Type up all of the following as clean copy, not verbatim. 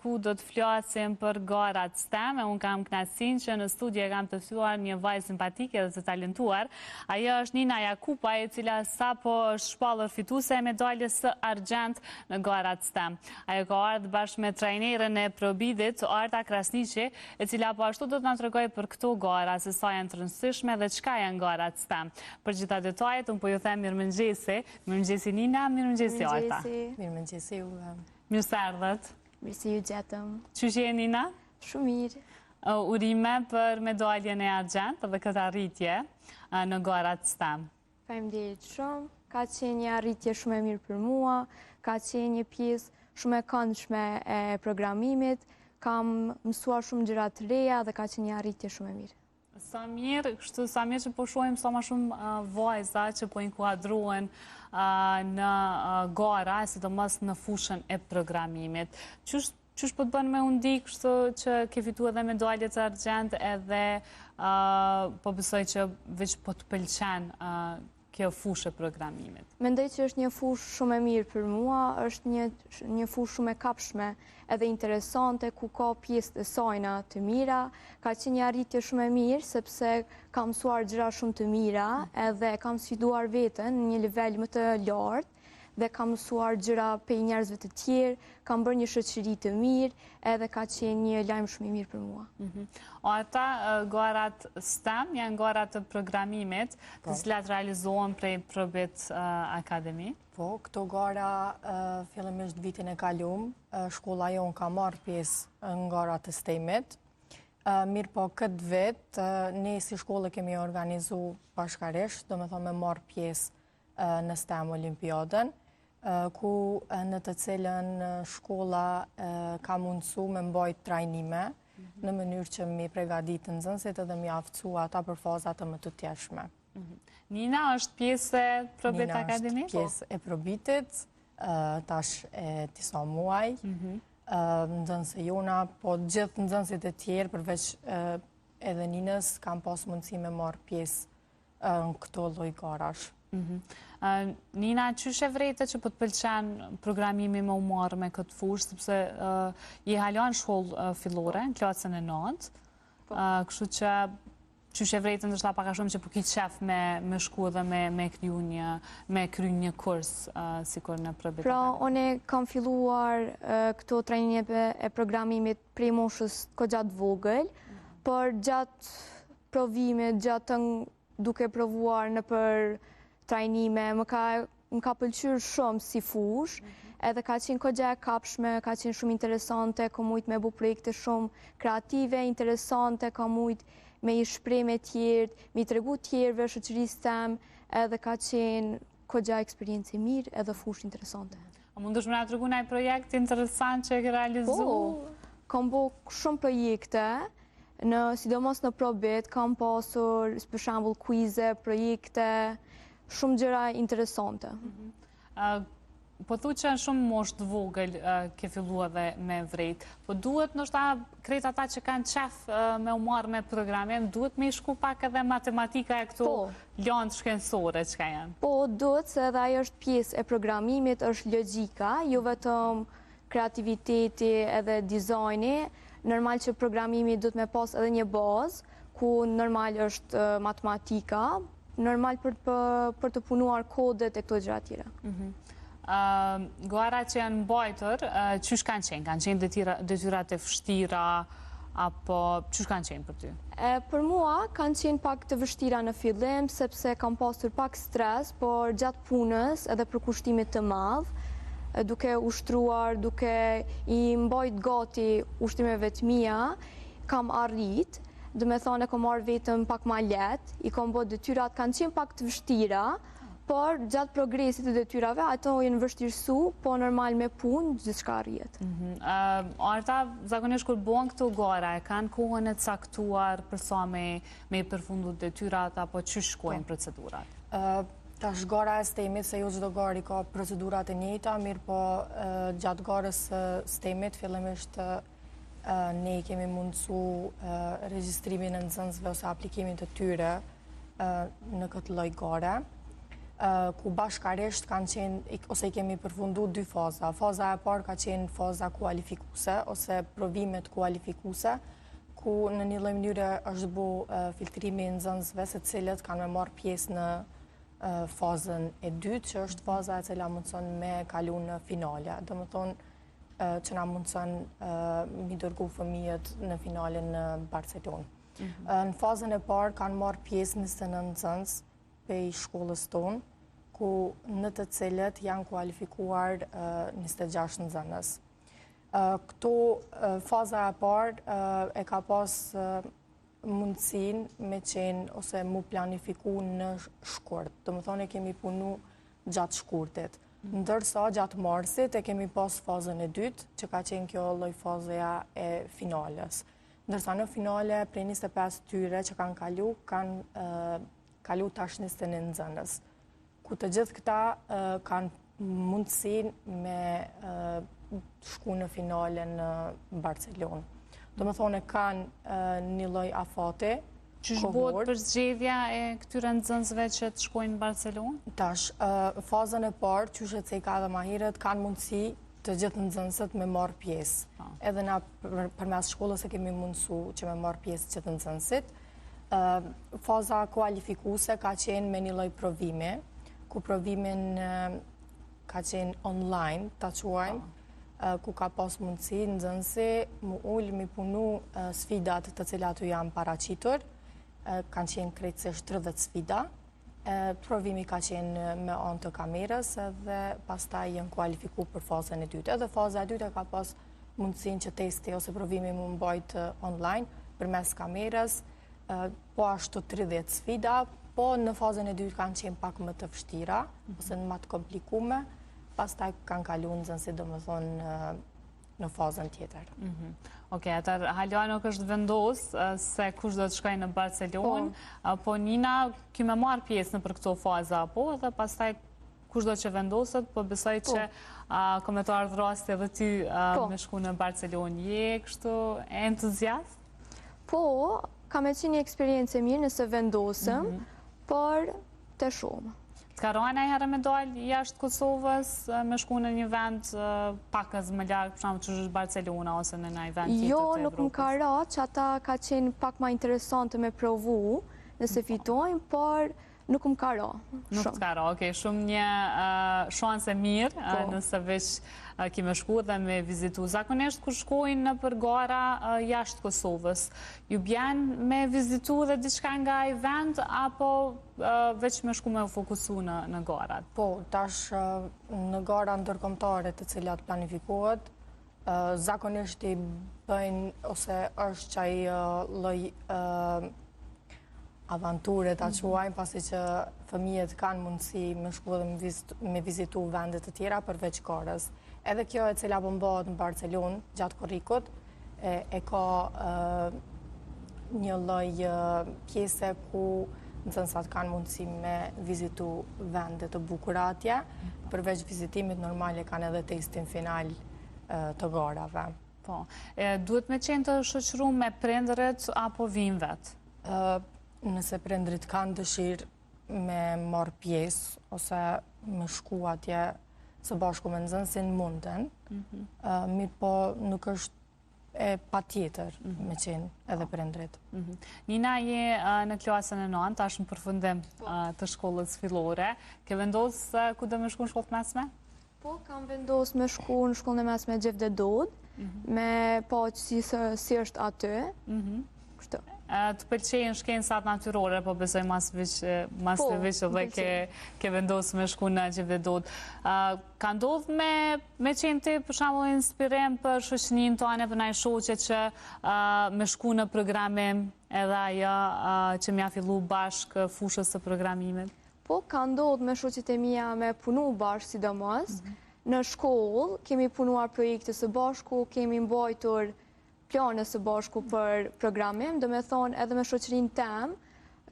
ku do të flasim për garat STEM. Unë kam kënaqësinë që në studio kam të ftuar një vajzë simpatike dhe të talentuar. Ajo është Nina Jakupa, e cila sapo është shpallur fituese e medaljes së argjend në garat STEM. Ajo ka ardhur bashkë me trajnerën e Probidit, Arta Krasniqi, e cila po ashtu do të na tregojë për këto gara, se sa janë të rëndësishme dhe çka janë garat STEM. Për gjitha detajet, unë po ju them mirëmëngjesi. Mirëmëngjesi Nina, mirëmëngjesi Arta. Mirëmëngjesi Ulla. Mirë se ardhët. Mirë se ju gjetëm. Qysh je Nina? Shumë mirë. Urime për medaljen e argjend dhe këtë arritje në garat STEM. Faleminderit shumë. Ka qenë një arritje shumë e mirë për mua, ka qenë një pjesë shumë e këndshme e programimit, kam mësuar shumë gjëra të reja dhe ka qenë një arritje shumë e mirë. Sa mirë që po shohim sa më shumë vajza që po inkuadrohen në gara, sidomos në fushën e programimit. Qysh po të bën me undi kështu që ke fituar edhe medalje të argjend edhe po besoj që veç po të pëlqen kjo fushë e programimit? Mendoj që është një fushë shumë e mirë për mua, është një fushë shumë e kapshme edhe interesante, ku ka pjesë të sajna të mira. Ka qenë një arritje shumë e mirë, sepse kam mësuar gjëra shumë të mira, edhe kam sfiduar veten në një nivel më të lartë, dhe kam mësuar gjëra prej njerëzve të tjerë, kam bërë një shoqëri të mirë, edhe ka qenë një lajm shumë i mirë për mua. Ata garat STEM janë garat të programimit, të cilat realizohen prej Probit Academy. Po, këto gara fillimisht vitin e kalum, shkolla jonë ka marrë pjesë në garat të STEM-it. Mirë po, këtë vit, ne si shkollë kemi organizu bashkarisht, do me thonë me marrë pjesë në STEM Olimpiadën, ku në të cilën shkolla ka mundësu me mbajt trajnime në mënyrë që mi pregadit të nxënësit edhe mi aftësu ata për fazat të më të tjeshme. Nina është pjesë e Probit Academy? Nina është pjesë e Probitit, tash e disa muaj, nxënëse jona, po gjithë nxënësit e tjerë, përveç edhe Ninës, kam pas mundësi me marrë pjesë në këto lloj garash. Nina, qysh e vrejte që po të pëlqen programimi me u marrë me këtë fushë, sepse je halon shkollë fillore, në klasën e 9, kështu që qysh e vrejte ndoshta pak a shumë që po ki qef me shku dhe me kry një kurs sikur në Probit. Pra, une kam filluar këto trajnime e programimit prej moshës gjatë vogël, por gjatë provimit, duke provuar në për trajnime, më ka pëlqyer shumë si fushë, edhe ka qenë kogja e kapshme, ka qenë shumë interesante, ka mujt me bu projekte shumë kreative, interesante, ka mujt me i shpreh me tjerë, me i tregu tjerëve shoqërisë tem, edhe ka qenë kogja eksperiencë mirë edhe fushë interesante. A mundesh më na tregu një projekt interesant që e ke realizuar? Po, kam bu shumë projekte, sidomos në Probit, kam pasur, për shembull, quize, projekte, shumë gjëra interesante. Po thu që shumë moshë të vogël ke filluar dhe me vrejt, po duhet ndoshta krejt ata që kanë qef me u marrë me programin, duhet me i shku pak edhe matematika e këto lanë shkencore që ka janë? Po, duhet, se edhe ajo është pjesë e programimit, është logjika, jo vetëm kreativiteti edhe dizajni. Normal që programimi duhet me pas edhe një bazë, ku normal është matematika, normal për të punuar kodet e këto gjëra tjera. Gara që janë mbajtur, qysh kanë qenë? Kanë qenë detyrat e vështira, apo qysh kanë qenë për ty? Për mua kanë qenë pak të vështira në fillim, sepse kam pasur pak stres, por gjatë punës edhe për kushtimit të madh, duke ushtruar, duke i mbajt gati ushtimeve të mia, kam arrit. Dhe me thonë e kom marrë vetëm pak ma letë, i kom bërë detyrat kanë qenë pak të vështira, por gjatë progresit të detyrave, ato jenë vështirësu, po normal me punë, gjithçka arrijet. Arta, zakonisht kur bën këto gara, e kanë kohën e caktuar për sa me i përfundu detyrat, apo që shkojnë procedurat? Tash gara e STEM-it, se jo çdo garë i ka procedurat e njëjta, mirë po gjatë garës STEM-it, fillimisht ne kemi mundësu regjistrimin e nxënësve ose aplikimin të tyre në këtë lloj gare. ku bashkarisht kanë qenë, ose i kemi përfundu 2 faza. Faza e parë ka qenë faza kualifikuse, ose provimet kualifikuse, ku në një lloj mënyre është bu filtrimi i nxënësve se cilët kanë me marrë pjesë në fazën e dytë, që është faza e cila mundson me kalu në finale. Do më thonë që na mundson mi dërgu fëmijët në finalen në Barcelonë. Në fazën e parë kanë marrë pjesë 29 nxënës prej shkollës tonë, ku në të cilët janë kualifikuar 26 nxënës. Këto faza e parë e ka pas mundësin me qenë ose mu planifiku në shkurt. Do më thonë e kemi punu gjatë shkurtit. Ndërsa gjatë marsit e kemi pas fazën e dytë, që ka qenë kjo lloj fazeja e finales. Ndërsa në finale, prej 25 tyre që kanë kalu tash 21 nxënës. Ku të gjithë këta kanë mundësin me shku në finale në Barcelonë. Do më thonë kanë një lloj afate. Që shbohet përzgjedhja e këtyre nxënësve që të shkojnë në Barcelonë? Tash, fazën e parë, që se i ka dhe mahiret, kanë mundësi të gjithë nxënësët me marrë pjesë. Edhe na përmes shkollës e kemi mundësu që me marrë pjesë gjithë nxënësit. Faza kualifikuse ka qenë me një lloj provime, ku provimin ka qenë online, ta quajmë, ku ka pas mundësi nxënësi mu ullë mi punu sfidat të cilat u janë paraqitur. Kanë qenë krejtësisht 30 sfida. Provimi ka qenë me anë të kamerës dhe pastaj janë kualifiku për fazën e dytë. Edhe faza e dytë ka pas mundësin që testi ose provimi mu mbajt online përmes kamerës, po ashtu 30 sfida, po në fazën e dytë kanë qenë pak më të vështira, ose në më të komplikume, pastaj kanë kalu nxënësit do më thonë në fazën tjetër. Oke, atër halja nuk është vendos se kush do të shkoj në Barcelonë, po Nina, ki me marrë pjesë në për këto faza, po, dhe pastaj kush do që vendoset, po besoj që komentarë të rasti edhe ty me shku në Barcelonë. Je kështu entuziast? Po, kam e qenë një eksperiencë e mirë nëse vendosëm, por të shumë. Të karojnë e herë me dalë jashtë Kosovës me shku në një vend pakës më largë, për shumë që është Barcelona ose në një vend tjetër të Evropës? Jo, nuk më ka ra që ata ka qenë pak ma interesante me provu nëse fitojnë, por nuk më ka ra. Nuk të ka ra, okej, shumë një shanse mirë nëse veç kime shku dhe me vizitu. Zakonisht kur shkojnë në për gara jashtë Kosovës, ju bjen me vizitu dhe diçka nga i vend, apo veç me shku me fokusu në garat? Po, tash në gara ndërkombëtare të cilat planifikohet, zakonisht i bëjnë, ose është qaj lloj avanture ta quajnë, pasi që fëmijët kanë mundësi me shku dhe me vizitu vendet të tjera përveç garës. Edhe kjo e cila bëmbohet në Barcelonë, gjatë korrikut, e ka një lloj pjese ku nxënësat kanë mundësi me vizitu vendet të bukura atje, përveç vizitimit normale kanë edhe testin final të garave. Po, duhet me qenë të shoqëru me prindërit apo vinë vetë? Nëse prindërit kanë dëshirë me marrë pjesë, ose me shku atje së bashku me nxënësin munden, mirë po nuk është e pa tjetër me qenë edhe prindrit. Nina, je në klasën e 9, tash në përfundim të shkollës fillore. Ke vendos ku dhe me shku në shkollë të mesme? Po, kam vendos me shku në shkollën e mesme Gjevde Dodë, me po që si është aty. Kështu. Të pëlqejnë shkencët natyrore, po besoj mas të vishë dhe ke vendosë me shku në Gjevde Dodë. Ka ndodhë me qenë ti për shembull inspirim për shoqëninë tonë për ndaj shoqe që me shku në programim edhe ajo që mja fillu bashkë fushës të programimit? Po, ka ndodhë me shoqet e mia me punu bashkë sidomos. Në shkollë kemi punuar projekte së bashku, kemi mbajtur plane së bashku për programim, do me thonë edhe me shoqërinë tem,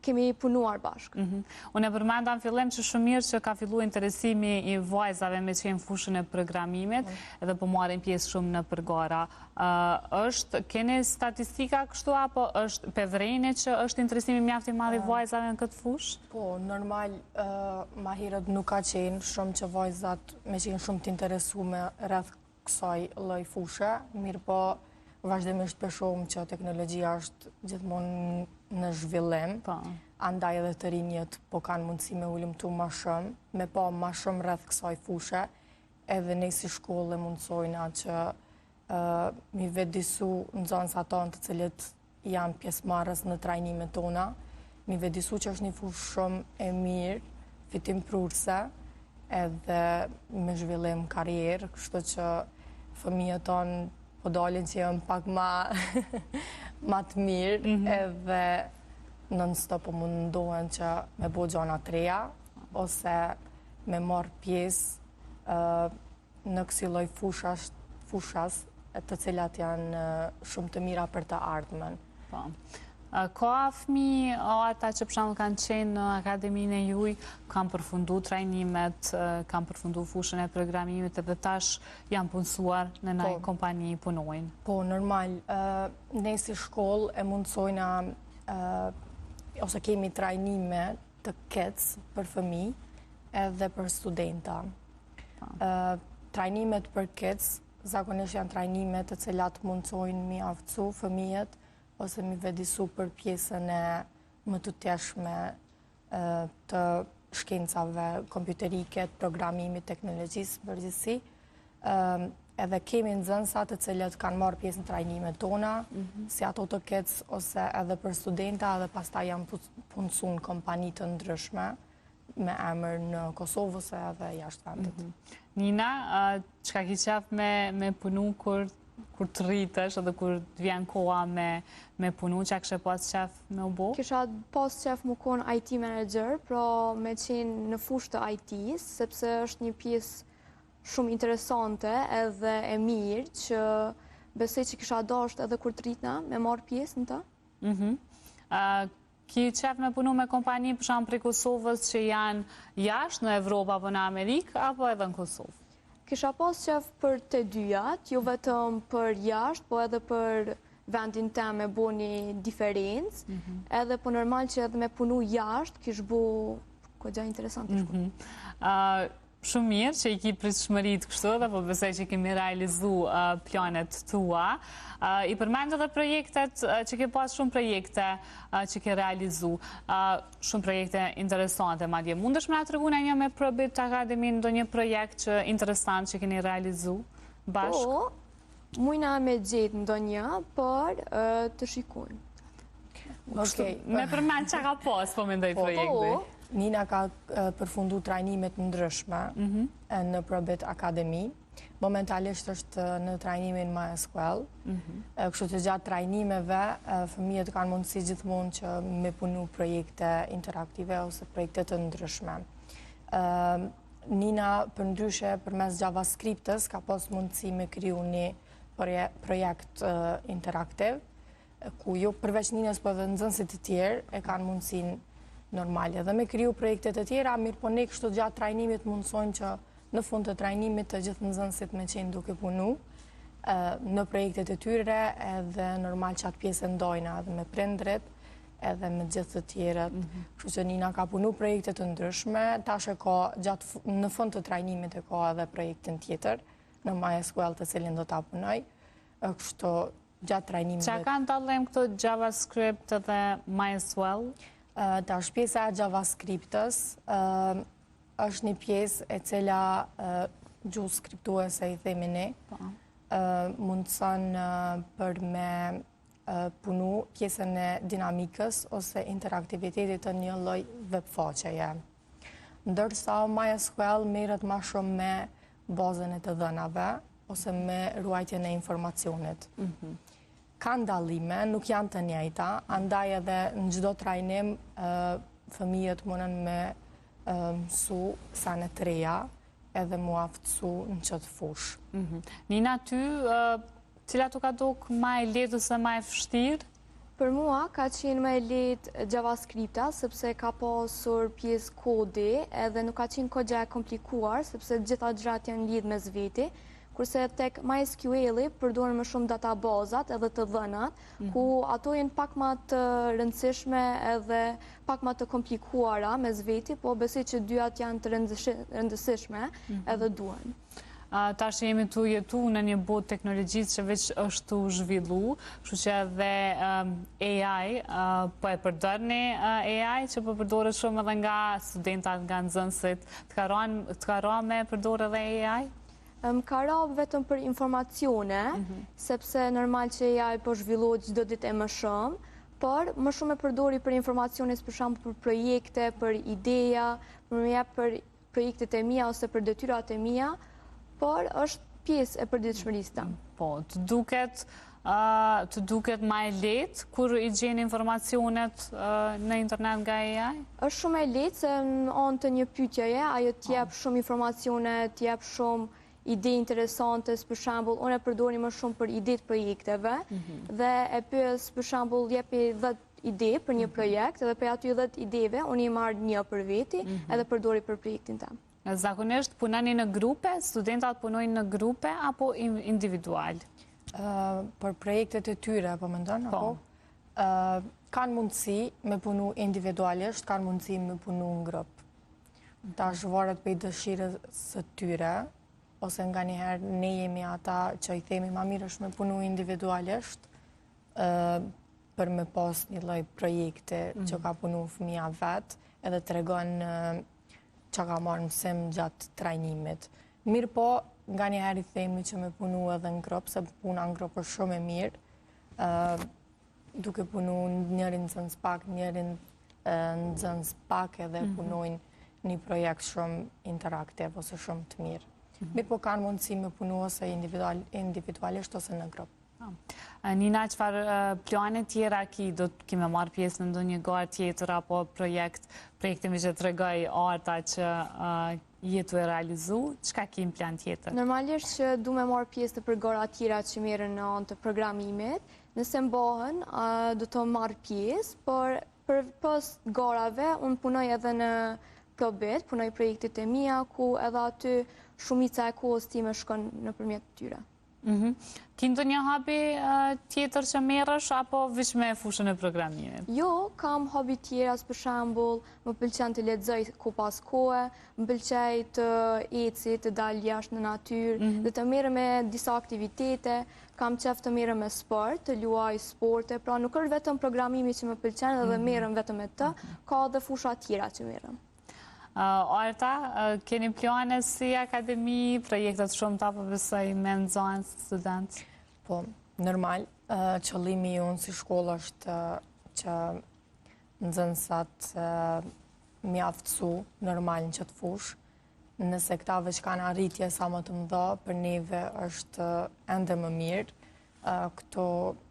kemi punuar bashkë. Unë e përmenda në fillim që shumë mirë që ka fillu interesimi i vajzave me qenë fushën e programimit edhe po marrin pjesë shumë në përgara. Keni statistika kështu apo është pevrejni që është interesimi mjafti madh i vajzave në këtë fushë? Po, normal, ma herët nuk ka qenë shumë që vajzat me qenë shumë të interesume rreth kësaj lloj fushë, mirë po vazhdimisht për shumë që teknologjia është gjithmonë në zhvillim, andaj edhe të rinjët po kanë mundësi me ulëmtu ma shumë, me pa ma shumë rreth kësaj fushë, edhe ne si shkollë mundsojna që mi vedisu nxënësat tonë të cilët janë pjesëmarrës në trajnimet tona, mi vedisu që është një fushë shumë e mirë, fitim prurse, edhe me zhvillim karrierë, kështu që fëmijët tonë po dalin që jam pak ma të mirë, edhe non-stop po mundohen që me bo gjana të reja, ose me marrë pjesë në kësi lloj fushas, të cilat janë shumë të mira për të ardhmen. Ka fëmijë ata që për shembull kanë qenë në akademinë e juaj, kanë përfundu trajnimet, kanë përfundu fushën e programimit edhe tash janë punësuar në një kompani punojnë? Po, normal. Ne si shkollë e mundsojna ose kemi trajnime të KEC për fëmijë edhe për studenta. Trajnimet për KEC zakonisht janë trajnimet të cilat mundsojnë mi aftësu fëmijët ose mi vedisu për pjesën e më të tjeshme të shkencave kompjuterike, programimit, teknologjisë, përgjithësi. Edhe kemi nxënësa të cilët kanë marrë pjesë në trajnimet tona, si ato të KEC ose edhe për studenta, edhe pastaj janë punësu në kompani të ndryshme, me emër në Kosovë ose edhe jashtë vendit. Nina, çka ki qef me punu kur të rritesh edhe kur të vjen koha me punu, që a kështë pas qef me u bo? Kisha pas qef më konë IT manager, pra me qenë në fushë të IT-s, sepse është një pjesë shumë interesante edhe e mirë, që besoj që kisha dasht edhe kur të rritna me marrë pjesë në ta. Ki qef me punu me kompani për shumë prej Kosovës që janë jashtë në Evropë apo në Amerikë, apo edhe në Kosovë? Kisha pas qef për të dyjat, jo vetëm për jashtë, po edhe për vendin tem me bo një diferencë, edhe po normal që edhe me punu jashtë, kish bo kogja interesant të shku. Shumë mirë që i ki pritshmërit kështu, dhe po besoj që kemi realizu planet tua. I përmendë dhe projektet, që ke pas shumë projekte që ke realizu, shumë projekte interesante, madje. Mundesh me nga të rëguna një me probit akademin do një projekt që interesant që keni realizu bashkë? Po, mujna me gjithë ndo një, por të shikujnë. Me përmend që ka pas, po mendoj projekti. Nina ka përfundu trajnimet ndryshme në Probit Akademi. Momentalisht është në trajnimin MySQL. Kështu që gjatë trajnimeve, fëmijët kanë mundësi gjithmonë që me punu projekte interaktive ose projekte të ndryshme. Nina përndryshe përmes JavaScript-ës ka pas mundësi me kriju një projekt interaktiv, ku jo përveç Ninës për dhe nxënësit të tjerë e kanë mundësin normale. Dhe me kriju projekte të tjera, mirë po ne kështu gjatë trajnimit mundsojnë që në fund të trajnimit të gjithë nxënësit me qenë duke punu në projektet e tyre, edhe normal që atë pjesë ndojna edhe me prindrit, edhe me gjithë të tjerët. Kështu që Nina ka punu projekte të ndryshme, tash e ka në fund të trajnimit e ka edhe projektin tjetër në MySQL të cilin do ta punoj. Kështu gjatë trajnimit. Qa kanë dallim këto JavaScript dhe MySQL? Tash pjesa e JavaScript-ës është një pjesë e cila gjuhë skriptuese i themi ne, mundëson për me punu pjesën e dinamikës ose interaktivitetit të një lloj webfaqeje. Ndërsa MySQL merret më shumë me bazën e të dhënave ose me ruajtjen e informacionit. Ka ndallime, nuk janë të njëjta, andaj edhe në çdo trajnim fëmijët mundën me mësu sa në të reja edhe mu aftësu në qëtë fushë. Nina, ty, cila të ka duk ma e lehtë ose ma e vështirë Për mua ka qenë më e lehtë JavaScripta, sepse ka pasur pjesë kodi edhe nuk ka qenë kogja e komplikuar, sepse gjitha gjërat janë lidhë mes veti, kurse tek MySQL-i përdoren më shumë databazat edhe të dhënat, ku ato janë pak më të rëndësishme edhe pak më të komplikuara mes veti, po besoj që dyat janë të rëndësishme edhe duhen. Tash jemi të jetu në një botë teknologjisë që veç është të zhvillu, kështu që edhe AI, po e përdorni AI që po përdoret shumë edhe nga studentat, nga nxënësit, të ka ra me përdor edhe AI? Më ka ra vetëm për informacione, sepse normal që AI po zhvillohet çdo ditë e më shumë, por më shumë e përdori për informacione, për shembull për projekte, për ideja, për më jep për projektet e mia ose për detyrat e mia, por është pjesë e përditshmërisë tam. Po, të duket më e lehtë kur i gjen informacionet në internet nga AI? Është shumë e lehtë se në anë të një pyetjeje ajo të jep shumë informacione, të jep shumë ide interesante, për shembull, unë e përdori më shumë për ide të projekteve dhe e pyes për shembull jepi 10 ide për një projekt edhe për aty 10 ideve unë i marr një për veti edhe përdori për projektin tim. Zakonisht punoni në grupe, studentat punojnë në grupe apo individual? Për projektet e tyre, po mendon apo? Kanë mundësi me punu individualisht, kanë mundësi me punu në grup. Tash varet për dëshirës së tyre, ose nga njëherë ne jemi ata që i themi ma mirë është me punu individualisht për me pas një lloj projekte që ka punu fëmija vetë edhe të regon që ka marrë mësim gjatë trajnimit. Mirë po, nga njëherë i themi që me punu edhe në grup, se puna në grup është shumë e mirë, duke punu njërin nxënës pak, njërin nxënës pak edhe punojnë një projekt shumë interaktiv ose shumë të mirë. Mirë po kanë mundësi me punu ose individualisht ose në grup. Nina, çfarë plane tjera do të kime marrë pjesë në ndonjë garë tjetër apo projektimi që të regoj arta që jetu e realizu, çka kim plan tjetër? Normalisht që du me marrë pjesë të për gara tjera që merren në anë të programimit, nëse mbohen do të marrë pjesë, por për pas garave unë punoj edhe në Probet, punoj projektit e mia, ku edhe aty shumica e kohës time shkon nëpërmjet tyre. Ki ndonjë habi tjetër që merresh apo veç me fushën e programimit? Jo, kam habi tjera, për shembull, më pëlqen të lexoj ku pas kohe, më pëlqej të eci, të dal jashtë në natyrë, dhe të merrem me disa aktivitete, kam qef të merrem me sport, të luaj sporte, pra nuk është vetëm programimi që më pëlqen edhe merrem vetëm me të, ka edhe fusha tjera që merrem. Arta, keni plane si akademi, projektet shumë të apo besoj me nxënës student? Po, normal, qëllimi unë si shkollë është që nxënësat mi aftësu normal në qëtë fush. Nëse këtave që kanë arritje sa më të mëdha, për neve është ende më mirë. Këto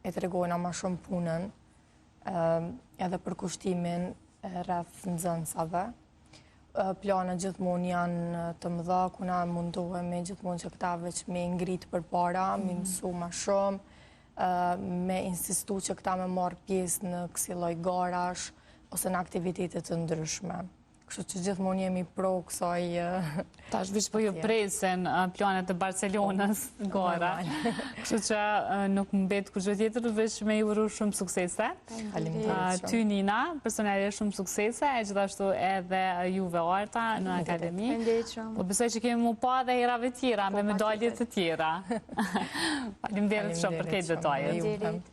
e tregojnë ama shumë punën, edhe për kushtimin rreth nxënësave. Planet gjithmonë janë të mëdha, ku na mundohemi gjithmonë që këtave që me ngritë për para, me mësu ma shumë, me insistu që këta me marrë pjesë në kësi lloj garash, ose në aktivitetet të ndryshme. Kështu që gjithmonë jemi pro kësaj... Tash vish po ju presin planet e Barcelonës gara. Kështu që nuk mbet kur gjë tjetër, vish me ju uru shumë suksese. Faleminderit. Ty Nina, personalisht shumë suksese, e gjithashtu edhe juve Arta në akademi. Faleminderit shumë. Po besoj që kemi mu pa dhe herave tjera, me medaljet të tjera. Faleminderit shumë për këtë detajet. Faleminderit.